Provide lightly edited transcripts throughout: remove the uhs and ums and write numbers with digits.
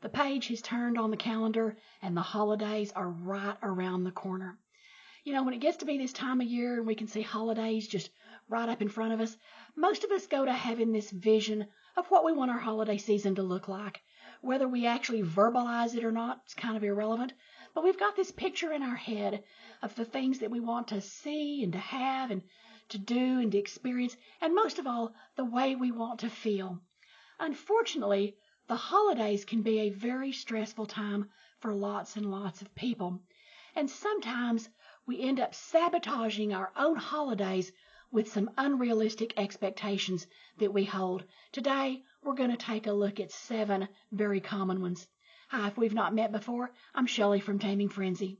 The page has turned on the calendar, and the holidays are right around the corner. When it gets to be this time of year and we can see holidays just right up in front of us, most of us go to having this vision of what we want our holiday season to look like. Whether we actually verbalize it or not, it's kind of irrelevant. But we've got this picture in our head of the things that we want to see and to have and to do and to experience, and most of all, the way we want to feel. Unfortunately, the holidays can be a very stressful time for lots and lots of people. And sometimes we end up sabotaging our own holidays with some unrealistic expectations that we hold. Today, we're going to take a look at 7 very common ones. Hi, if we've not met before, I'm Shelley from Taming Frenzy.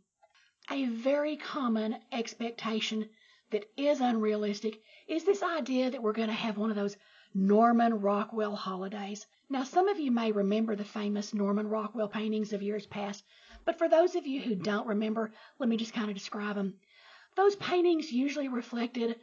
A very common expectation that is unrealistic is this idea that we're going to have one of those Norman Rockwell holidays. Now, some of you may remember the famous Norman Rockwell paintings of years past, but for those of you who don't remember, let me just kind of describe them. Those paintings usually reflected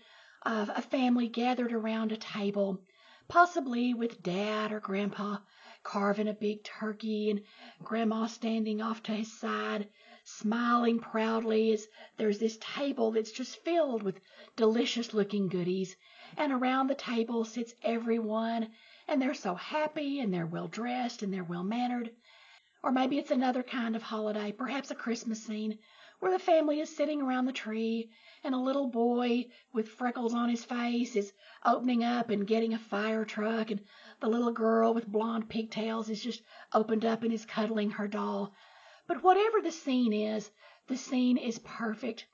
a family gathered around a table, possibly with Dad or Grandpa carving a big turkey and Grandma standing off to his side, smiling proudly as there's this table that's just filled with delicious-looking goodies. And around the table sits everyone, and they're so happy, and they're well-dressed, and they're well-mannered. Or maybe it's another kind of holiday, perhaps a Christmas scene, where the family is sitting around the tree, and a little boy with freckles on his face is opening up and getting a fire truck, and the little girl with blonde pigtails is just opened up and is cuddling her doll. But whatever the scene is perfect.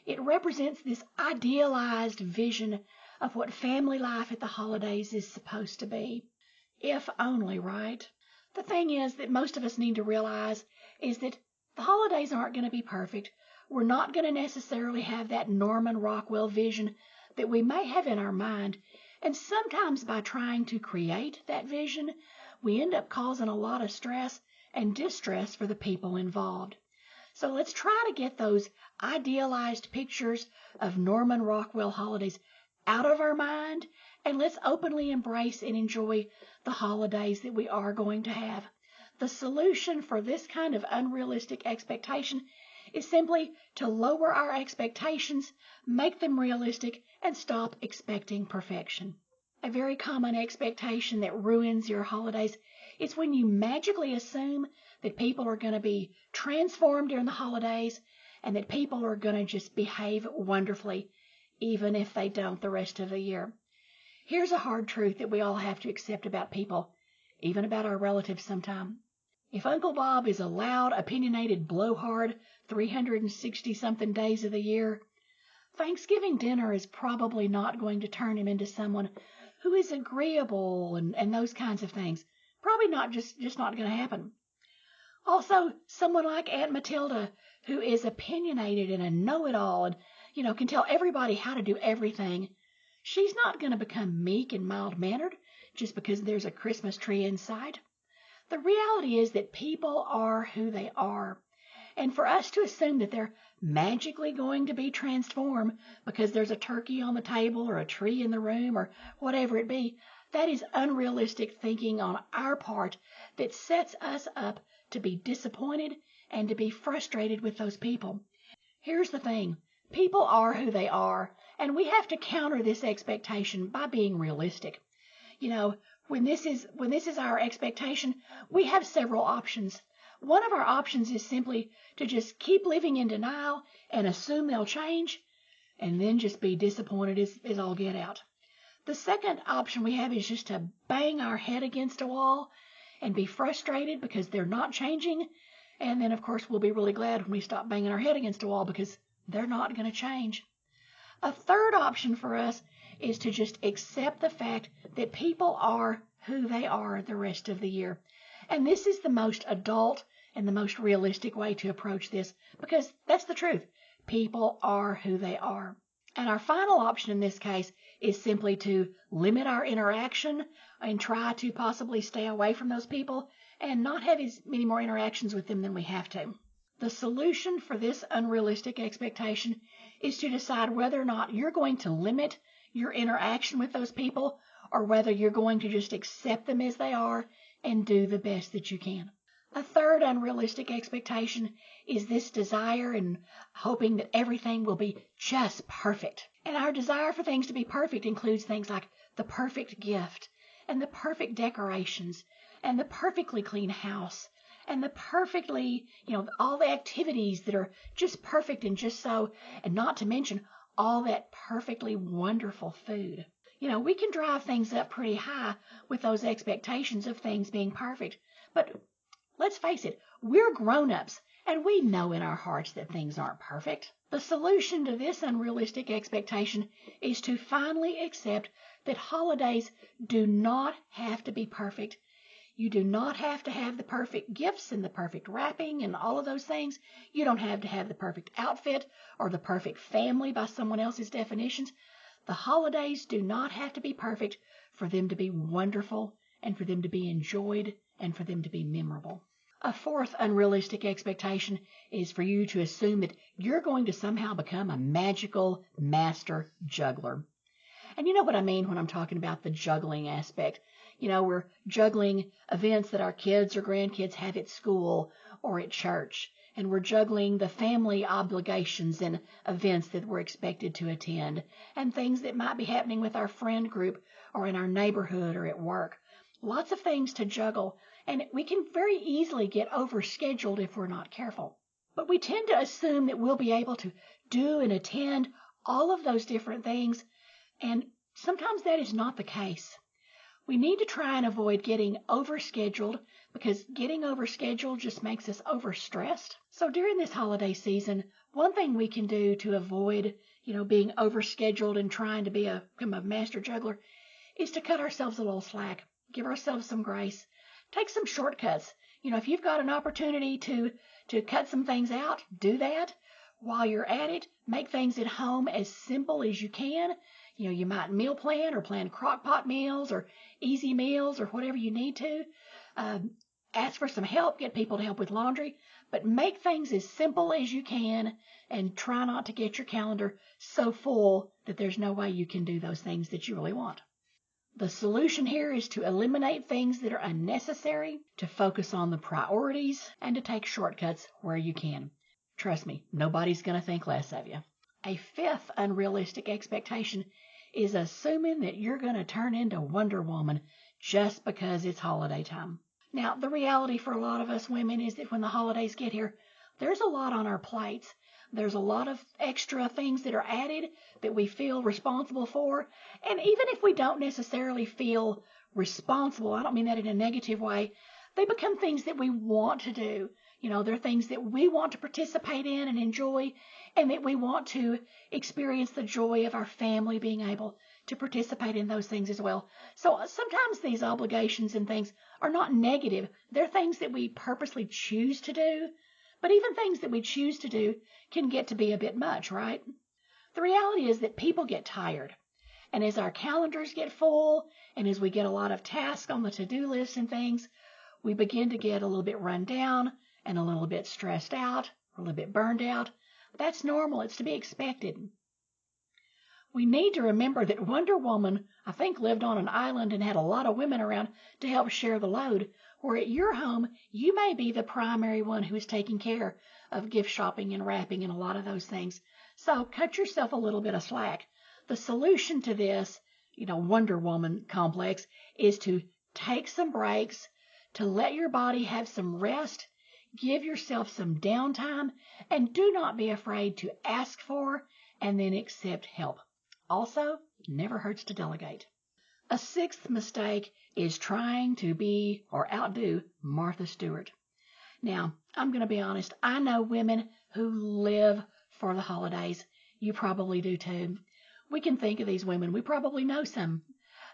It represents this idealized vision of what family life at the holidays is supposed to be. If only, right? The thing is that most of us need to realize is that the holidays aren't going to be perfect. We're not going to necessarily have that Norman Rockwell vision that we may have in our mind. And sometimes by trying to create that vision, we end up causing a lot of stress and distress for the people involved. So let's try to get those idealized pictures of Norman Rockwell holidays out of our mind, and let's openly embrace and enjoy the holidays that we are going to have. The solution for this kind of unrealistic expectation is simply to lower our expectations, make them realistic, and stop expecting perfection. A very common expectation that ruins your holidays is when you magically assume that people are going to be transformed during the holidays and that people are going to just behave wonderfully, even if they don't the rest of the year. Here's a hard truth that we all have to accept about people, even about our relatives sometime. If Uncle Bob is a loud, opinionated blowhard 360-something days of the year, Thanksgiving dinner is probably not going to turn him into someone who is agreeable and those kinds of things. Probably not just not going to happen. Also, someone like Aunt Matilda, who is opinionated and a know-it-all and, can tell everybody how to do everything, she's not going to become meek and mild-mannered just because there's a Christmas tree in sight. The reality is that people are who they are. And for us to assume that they're magically going to be transformed because there's a turkey on the table or a tree in the room or whatever it be, that is unrealistic thinking on our part that sets us up to be disappointed and to be frustrated with those people. Here's the thing. People are who they are, and we have to counter this expectation by being realistic. When this is our expectation, we have several options. One of our options is simply to just keep living in denial and assume they'll change, and then just be disappointed as all get out. The second option we have is just to bang our head against a wall and be frustrated because they're not changing, and then, of course, we'll be really glad when we stop banging our head against a wall because they're not going to change. A third option for us is to just accept the fact that people are who they are the rest of the year. And this is the most adult and the most realistic way to approach this because that's the truth. People are who they are. And our final option in this case is simply to limit our interaction and try to possibly stay away from those people and not have as many more interactions with them than we have to. The solution for this unrealistic expectation is to decide whether or not you're going to limit your interaction with those people or whether you're going to just accept them as they are and do the best that you can. A third unrealistic expectation is this desire and hoping that everything will be just perfect. And our desire for things to be perfect includes things like the perfect gift and the perfect decorations and the perfectly clean house and the perfectly, all the activities that are just perfect and just so, and not to mention all that perfectly wonderful food. We can drive things up pretty high with those expectations of things being perfect. But let's face it, we're grown-ups, and we know in our hearts that things aren't perfect. The solution to this unrealistic expectation is to finally accept that holidays do not have to be perfect. You do not have to have the perfect gifts and the perfect wrapping and all of those things. You don't have to have the perfect outfit or the perfect family by someone else's definitions. The holidays do not have to be perfect for them to be wonderful and for them to be enjoyed and for them to be memorable. A fourth unrealistic expectation is for you to assume that you're going to somehow become a magical master juggler. And you know what I mean when I'm talking about the juggling aspect. We're juggling events that our kids or grandkids have at school or at church. And we're juggling the family obligations and events that we're expected to attend and things that might be happening with our friend group or in our neighborhood or at work. Lots of things to juggle, and we can very easily get overscheduled if we're not careful. But we tend to assume that we'll be able to do and attend all of those different things, and sometimes that is not the case. We need to try and avoid getting overscheduled because getting overscheduled just makes us overstressed. So during this holiday season, one thing we can do to avoid, being overscheduled and trying to become a master juggler is to cut ourselves a little slack, give ourselves some grace, take some shortcuts. If you've got an opportunity to cut some things out, do that. While you're at it, make things at home as simple as you can. You might meal plan or plan crock pot meals or easy meals or whatever you need to. Ask for some help, get people to help with laundry, but make things as simple as you can and try not to get your calendar so full that there's no way you can do those things that you really want. The solution here is to eliminate things that are unnecessary, to focus on the priorities, and to take shortcuts where you can. Trust me, nobody's going to think less of you. A fifth unrealistic expectation is assuming that you're going to turn into Wonder Woman just because it's holiday time. Now, the reality for a lot of us women is that when the holidays get here, there's a lot on our plates. There's a lot of extra things that are added that we feel responsible for. And even if we don't necessarily feel responsible, I don't mean that in a negative way, they become things that we want to do. They're things that we want to participate in and enjoy, and that we want to experience the joy of our family being able to participate in those things as well. So sometimes these obligations and things are not negative. They're things that we purposely choose to do. But even things that we choose to do can get to be a bit much, right? The reality is that people get tired. And as our calendars get full, and as we get a lot of tasks on the to-do list and things, we begin to get a little bit run down and a little bit stressed out, or a little bit burned out. That's normal. It's to be expected. We need to remember that Wonder Woman, I think, lived on an island and had a lot of women around to help share the load, where at your home, you may be the primary one who is taking care of gift shopping and wrapping and a lot of those things. So cut yourself a little bit of slack. The solution to this, Wonder Woman complex is to take some breaks, to let your body have some rest, give yourself some downtime, and do not be afraid to ask for and then accept help. Also, never hurts to delegate. A sixth mistake is trying to be or outdo Martha Stewart. Now, I'm going to be honest. I know women who live for the holidays. You probably do too. We can think of these women. We probably know some.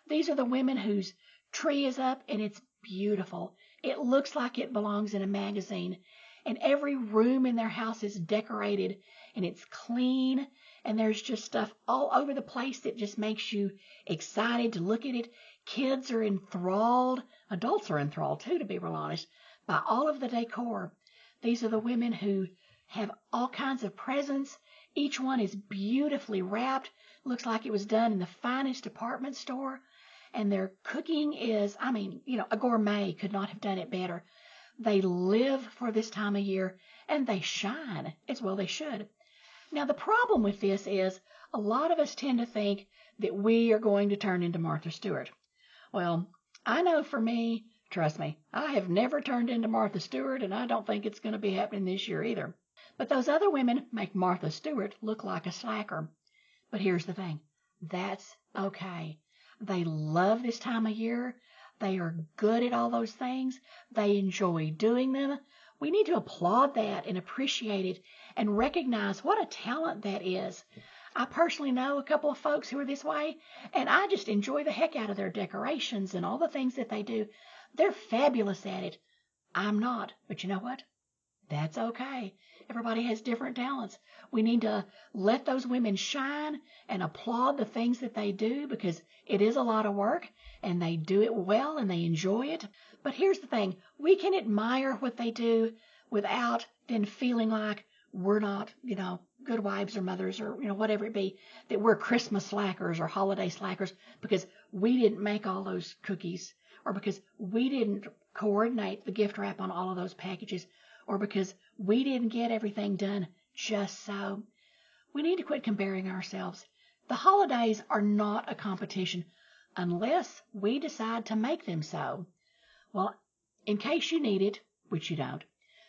These are the women whose tree is up and it's beautiful. It looks like it belongs in a magazine. And every room in their house is decorated and it's clean. And there's just stuff all over the place that just makes you excited to look at it. Kids are enthralled. Adults are enthralled too, to be real honest, by all of the decor. These are the women who have all kinds of presents. Each one is beautifully wrapped. Looks like it was done in the finest department store. And their cooking is, a gourmet could not have done it better. They live for this time of year, and they shine as well they should. Now, the problem with this is a lot of us tend to think that we are going to turn into Martha Stewart. Well, I know for me, trust me, I have never turned into Martha Stewart, and I don't think it's going to be happening this year either. But those other women make Martha Stewart look like a slacker. But here's the thing. That's okay. They love this time of year. They are good at all those things. They enjoy doing them. We need to applaud that and appreciate it and recognize what a talent that is. I personally know a couple of folks who are this way, and I just enjoy the heck out of their decorations and all the things that they do. They're fabulous at it. I'm not, but you know what? That's okay. Everybody has different talents. We need to let those women shine and applaud the things that they do because it is a lot of work and they do it well and they enjoy it. But here's the thing. We can admire what they do without then feeling like we're not, good wives or mothers or, whatever it be, that we're Christmas slackers or holiday slackers because we didn't make all those cookies or because we didn't coordinate the gift wrap on all of those packages or because we didn't get everything done just so. We need to quit comparing ourselves. The holidays are not a competition unless we decide to make them so. Well, in case you need it, which you don't,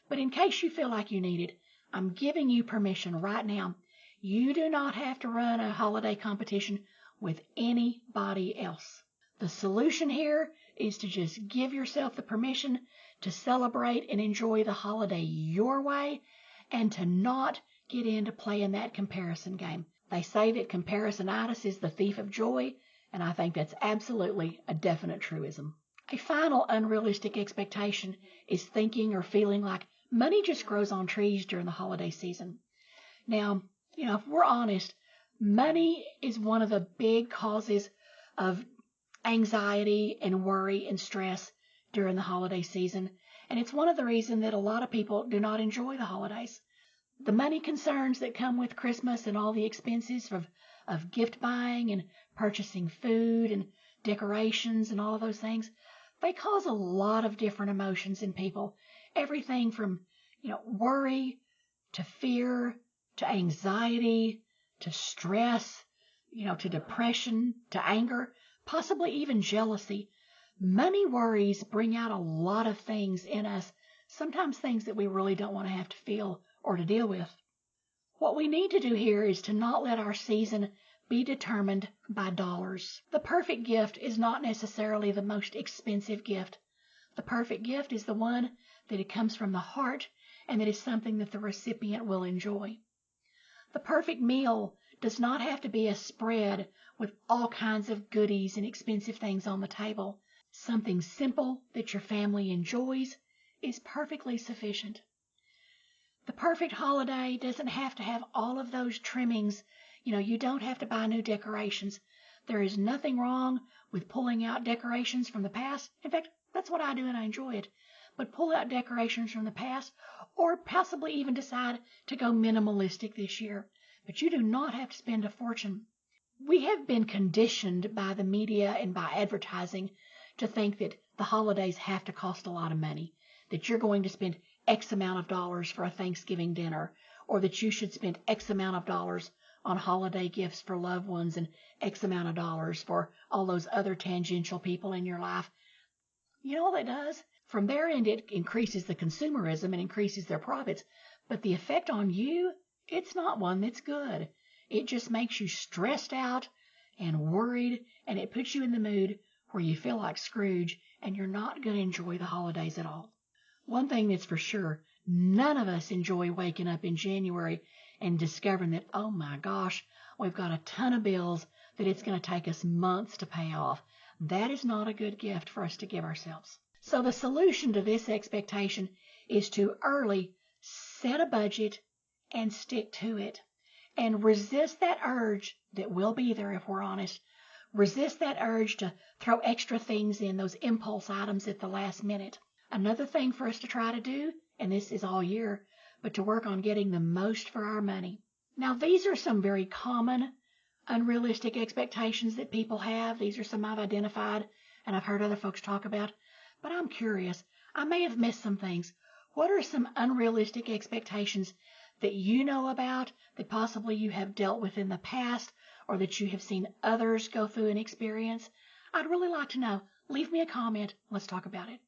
but in case you feel like you need it, I'm giving you permission right now. You do not have to run a holiday competition with anybody else. The solution here is to just give yourself the permission to celebrate and enjoy the holiday your way and to not get into playing that comparison game. They say that comparisonitis is the thief of joy, and I think that's absolutely a definite truism. A final unrealistic expectation is thinking or feeling like money just grows on trees during the holiday season. Now, if we're honest, money is one of the big causes of anxiety and worry and stress during the holiday season, and it's one of the reasons that a lot of people do not enjoy the holidays. The money concerns that come with Christmas and all the expenses of gift buying and purchasing food and decorations and all of those things, they cause a lot of different emotions in people. Everything from, worry to fear to anxiety to stress, to depression to anger, possibly even jealousy. Money worries bring out a lot of things in us, sometimes things that we really don't want to have to feel or to deal with. What we need to do here is to not let our season be determined by dollars. The perfect gift is not necessarily the most expensive gift. The perfect gift is the one that it comes from the heart and that is something that the recipient will enjoy. The perfect meal does not have to be a spread with all kinds of goodies and expensive things on the table. Something simple that your family enjoys is perfectly sufficient. The perfect holiday doesn't have to have all of those trimmings. You don't have to buy new decorations. There is nothing wrong with pulling out decorations from the past. In fact, that's what I do and I enjoy it. But pull out decorations from the past or possibly even decide to go minimalistic this year. But you do not have to spend a fortune. We have been conditioned by the media and by advertising to think that the holidays have to cost a lot of money, that you're going to spend X amount of dollars for a Thanksgiving dinner, or that you should spend X amount of dollars on holiday gifts for loved ones and X amount of dollars for all those other tangential people in your life. You know what it does? From their end, it increases the consumerism and increases their profits. But the effect on you, it's not one that's good. It just makes you stressed out and worried, and it puts you in the mood where you feel like Scrooge and you're not going to enjoy the holidays at all. One thing that's for sure, none of us enjoy waking up in January and discovering that, oh my gosh, we've got a ton of bills that it's going to take us months to pay off. That is not a good gift for us to give ourselves. So the solution to this expectation is to early set a budget and stick to it. And resist that urge that will be there if we're honest. Resist that urge to throw extra things in, those impulse items at the last minute. Another thing for us to try to do, and this is all year, but to work on getting the most for our money. Now, these are some very common, unrealistic expectations that people have. These are some I've identified and I've heard other folks talk about. But I'm curious. I may have missed some things. What are some unrealistic expectations that you know about that possibly you have dealt with in the past or that you have seen others go through and experience? I'd really like to know. Leave me a comment. Let's talk about it.